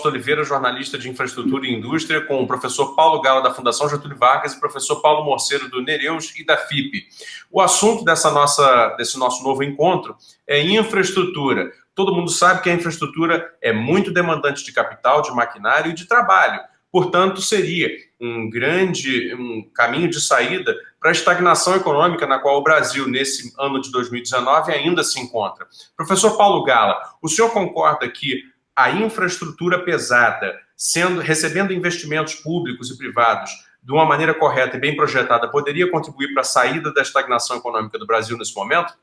Fausto Oliveira, jornalista de Infraestrutura e Indústria, com o professor Paulo Gala, da Fundação Getúlio Vargas, e o professor Paulo Morceiro, do Nereus e da FIP. O assunto desse nosso novo encontro é infraestrutura. Todo mundo sabe que a infraestrutura é muito demandante de capital, de maquinário e de trabalho. Portanto, seria um caminho de saída para a estagnação econômica na qual o Brasil, nesse ano de 2019, ainda se encontra. Professor Paulo Gala, o senhor concorda que a infraestrutura pesada, recebendo investimentos públicos e privados de uma maneira correta e bem projetada, poderia contribuir para a saída da estagnação econômica do Brasil nesse momento?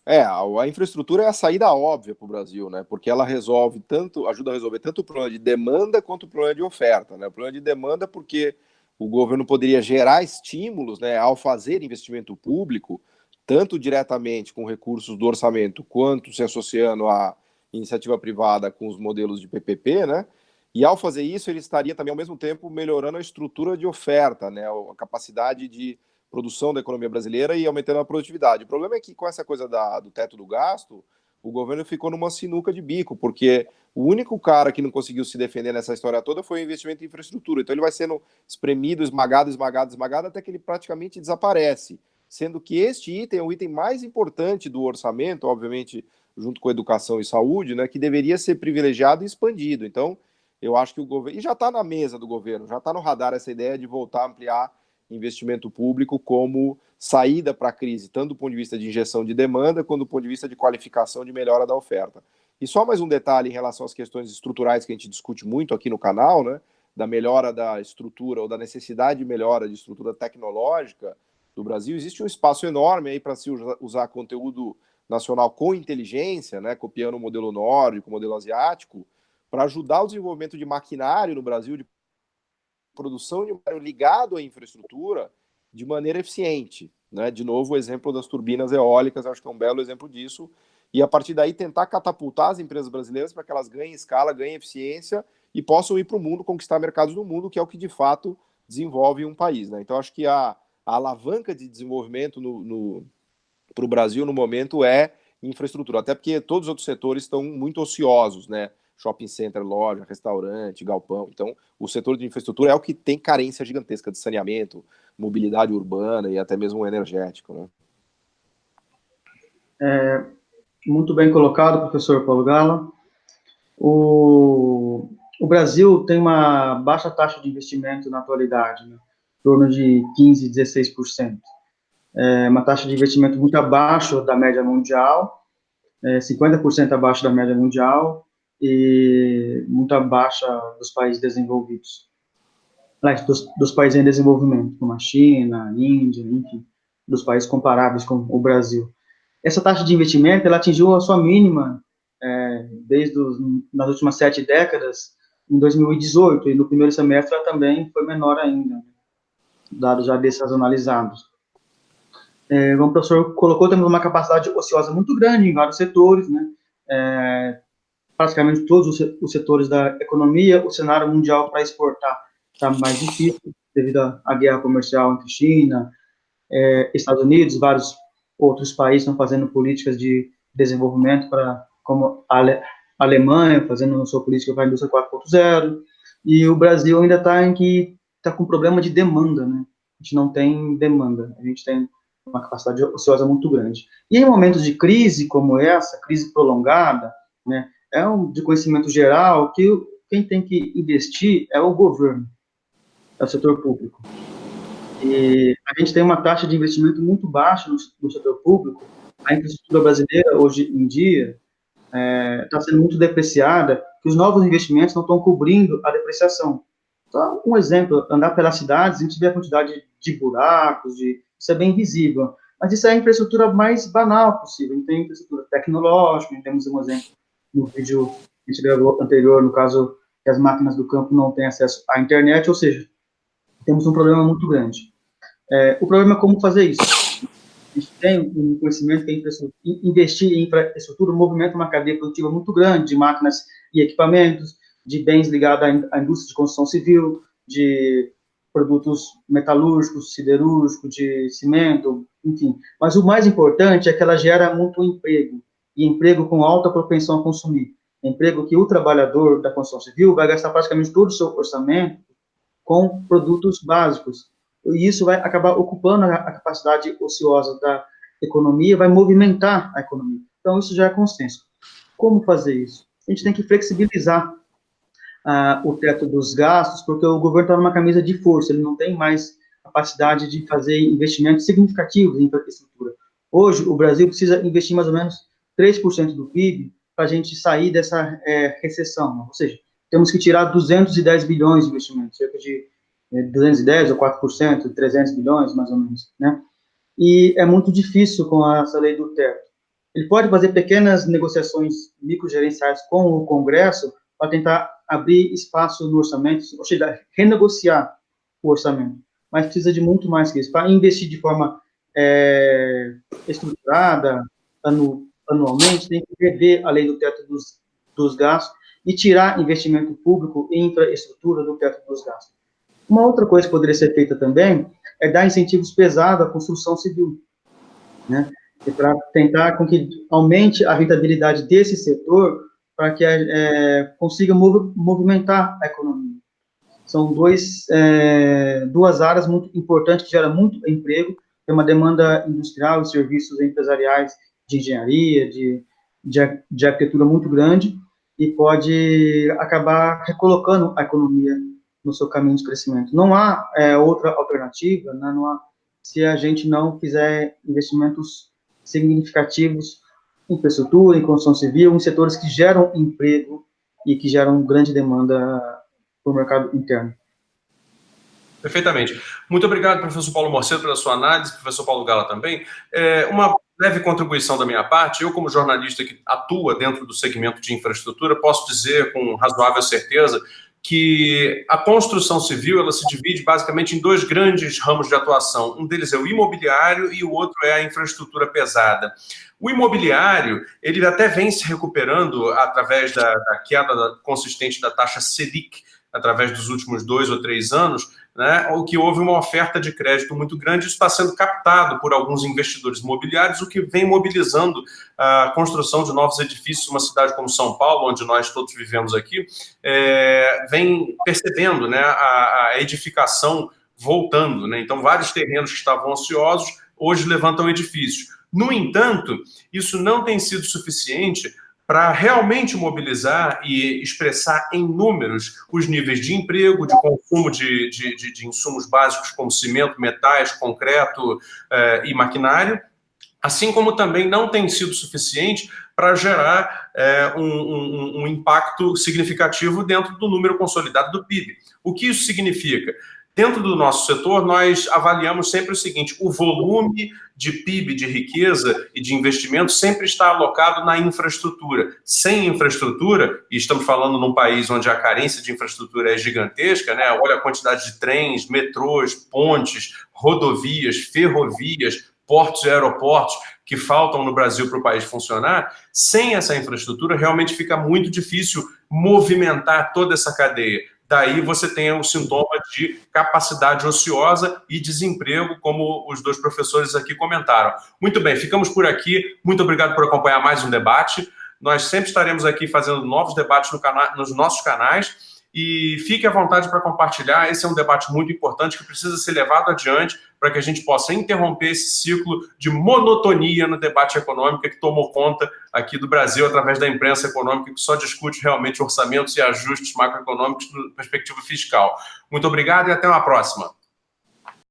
A infraestrutura é a saída óbvia para o Brasil, né? Porque ela ajuda a resolver tanto o problema de demanda quanto o problema de oferta, né? O problema de demanda porque o governo poderia gerar estímulos, né, ao fazer investimento público, tanto diretamente com recursos do orçamento, quanto se associando à iniciativa privada com os modelos de PPP, né? E ao fazer isso, ele estaria também, ao mesmo tempo, melhorando a estrutura de oferta, né? A capacidade de produção da economia brasileira e aumentando a produtividade. O problema é que com essa coisa do teto do gasto, o governo ficou numa sinuca de bico, porque o único cara que não conseguiu se defender nessa história toda foi o investimento em infraestrutura. Então ele vai sendo espremido, esmagado, até que ele praticamente desaparece. Sendo que este item é o item mais importante do orçamento, obviamente, junto com educação e saúde, né, que deveria ser privilegiado e expandido. Então, eu acho que o governo... E já está na mesa do governo, já está no radar essa ideia de voltar a ampliar investimento público como saída para a crise, tanto do ponto de vista de injeção de demanda, quanto do ponto de vista de qualificação de melhora da oferta. E só mais um detalhe em relação às questões estruturais que a gente discute muito aqui no canal, né, da melhora da estrutura ou da necessidade de melhora de estrutura tecnológica do Brasil. Existe um espaço enorme aí para se usar conteúdo nacional com inteligência, né, copiando o modelo nórdico, o modelo asiático, para ajudar o desenvolvimento de maquinário no Brasil, de produção de maquinário ligado à infraestrutura de maneira eficiente, né? De novo, o exemplo das turbinas eólicas, acho que é um belo exemplo disso, e a partir daí tentar catapultar as empresas brasileiras para que elas ganhem escala, ganhem eficiência e possam ir para o mundo, conquistar mercados no mundo, que é o que de fato desenvolve um país, né? Então acho que a alavanca de desenvolvimento para o Brasil no momento é infraestrutura, até porque todos os outros setores estão muito ociosos, né? Shopping center, loja, restaurante, galpão. Então, o setor de infraestrutura é o que tem carência gigantesca de saneamento, mobilidade urbana e até mesmo energético, né? Muito bem colocado, professor Paulo Gala. O Brasil tem uma baixa taxa de investimento na atualidade, né? Em torno de 15%, 16%. É uma taxa de investimento muito abaixo da média mundial, 50% abaixo da média mundial, e muito abaixo dos países desenvolvidos, dos países em desenvolvimento, como a China, a Índia, enfim, dos países comparáveis com o Brasil. Essa taxa de investimento, ela atingiu a sua mínima nas últimas 7 décadas, em 2018, e no primeiro semestre ela também foi menor ainda, dados já desazonalizados. Como o professor colocou, temos uma capacidade ociosa muito grande em vários setores, né? Praticamente todos os setores da economia. O cenário mundial para exportar está mais difícil, devido à guerra comercial entre China, Estados Unidos, vários outros países estão fazendo políticas de desenvolvimento, como a Alemanha, fazendo sua política para a indústria 4.0, e o Brasil ainda está com problema de demanda, né? A gente não tem demanda, a gente tem uma capacidade ociosa muito grande. E em momentos de crise como essa, crise prolongada, né, de conhecimento geral que quem tem que investir é o governo, é o setor público. E a gente tem uma taxa de investimento muito baixa no setor público. A infraestrutura brasileira, hoje em dia, está sendo muito depreciada, que os novos investimentos não estão cobrindo a depreciação. Então, um exemplo, andar pelas cidades, a gente vê a quantidade de buracos, isso é bem visível, mas isso é a infraestrutura mais banal possível. A gente tem infraestrutura tecnológica, a gente temos um exemplo no vídeo que a gente gravou anterior, no caso que as máquinas do campo não têm acesso à internet, ou seja, temos um problema muito grande. O problema é como fazer isso. A gente tem um conhecimento que investir em infraestrutura movimenta uma cadeia produtiva muito grande de máquinas e equipamentos, de bens ligados à indústria de construção civil, de produtos metalúrgicos, siderúrgicos, de cimento, enfim. Mas o mais importante é que ela gera muito emprego, e emprego com alta propensão a consumir. emprego que o trabalhador da construção civil vai gastar praticamente todo o seu orçamento com produtos básicos. E isso vai acabar ocupando a capacidade ociosa da economia, vai movimentar a economia. Então, isso já é consenso. Como fazer isso? A gente tem que flexibilizar o teto dos gastos, porque o governo está numa camisa de força, ele não tem mais capacidade de fazer investimentos significativos em infraestrutura. Hoje, o Brasil precisa investir mais ou menos 3% do PIB para a gente sair dessa recessão, ou seja, temos que tirar 210 bilhões de investimentos, cerca de 210 ou 4%, 300 bilhões, mais ou menos, né? E é muito difícil com essa lei do teto. Ele pode fazer pequenas negociações microgerenciais com o Congresso para tentar abrir espaço no orçamento, ou seja, renegociar o orçamento. Mas precisa de muito mais que isso. Para investir de forma estruturada, anualmente, tem que rever a lei do teto dos gastos e tirar investimento público em infraestrutura do teto dos gastos. Uma outra coisa que poderia ser feita também é dar incentivos pesados à construção civil, né? Para tentar com que aumente a rentabilidade desse setor, para que consiga movimentar a economia. São duas áreas muito importantes que geram muito emprego, tem uma demanda industrial e serviços empresariais de engenharia, de arquitetura muito grande, e pode acabar recolocando a economia no seu caminho de crescimento. Não há outra alternativa, né? Não há, se a gente não fizer investimentos significativos em infraestrutura, em construção civil, em setores que geram emprego e que geram grande demanda para o mercado interno. Perfeitamente. Muito obrigado, professor Paulo Morcedo, pela sua análise, professor Paulo Gala também. Uma breve contribuição da minha parte. Eu, como jornalista que atua dentro do segmento de infraestrutura, posso dizer com razoável certeza que a construção civil ela se divide basicamente em dois grandes ramos de atuação. Um deles é o imobiliário e o outro é a infraestrutura pesada. O imobiliário, ele até vem se recuperando através da queda consistente da taxa Selic, através dos últimos 2 ou 3 anos, né, o que houve uma oferta de crédito muito grande, isso está sendo captado por alguns investidores imobiliários, o que vem mobilizando a construção de novos edifícios. Uma cidade como São Paulo, onde nós todos vivemos aqui, vem percebendo, né, a edificação voltando, né? Então, vários terrenos que estavam ociosos, hoje levantam edifícios. No entanto, isso não tem sido suficiente para realmente mobilizar e expressar em números os níveis de emprego, de consumo de insumos básicos como cimento, metais, concreto e maquinário, assim como também não tem sido suficiente para gerar um impacto significativo dentro do número consolidado do PIB. O que isso significa? Dentro do nosso setor, nós avaliamos sempre o seguinte: o volume de PIB, de riqueza e de investimento sempre está alocado na infraestrutura. Sem infraestrutura, e estamos falando num país onde a carência de infraestrutura é gigantesca, né? Olha a quantidade de trens, metrôs, pontes, rodovias, ferrovias, portos e aeroportos que faltam no Brasil para o país funcionar. Sem essa infraestrutura, realmente fica muito difícil movimentar toda essa cadeia. Daí você tem o sintoma de capacidade ociosa e desemprego, como os dois professores aqui comentaram. Muito bem, ficamos por aqui. Muito obrigado por acompanhar mais um debate. Nós sempre estaremos aqui fazendo novos debates nos nossos canais. E fique à vontade para compartilhar. Esse é um debate muito importante que precisa ser levado adiante para que a gente possa interromper esse ciclo de monotonia no debate econômico que tomou conta aqui do Brasil através da imprensa econômica, que só discute realmente orçamentos e ajustes macroeconômicos na perspectiva fiscal. Muito obrigado e até uma próxima.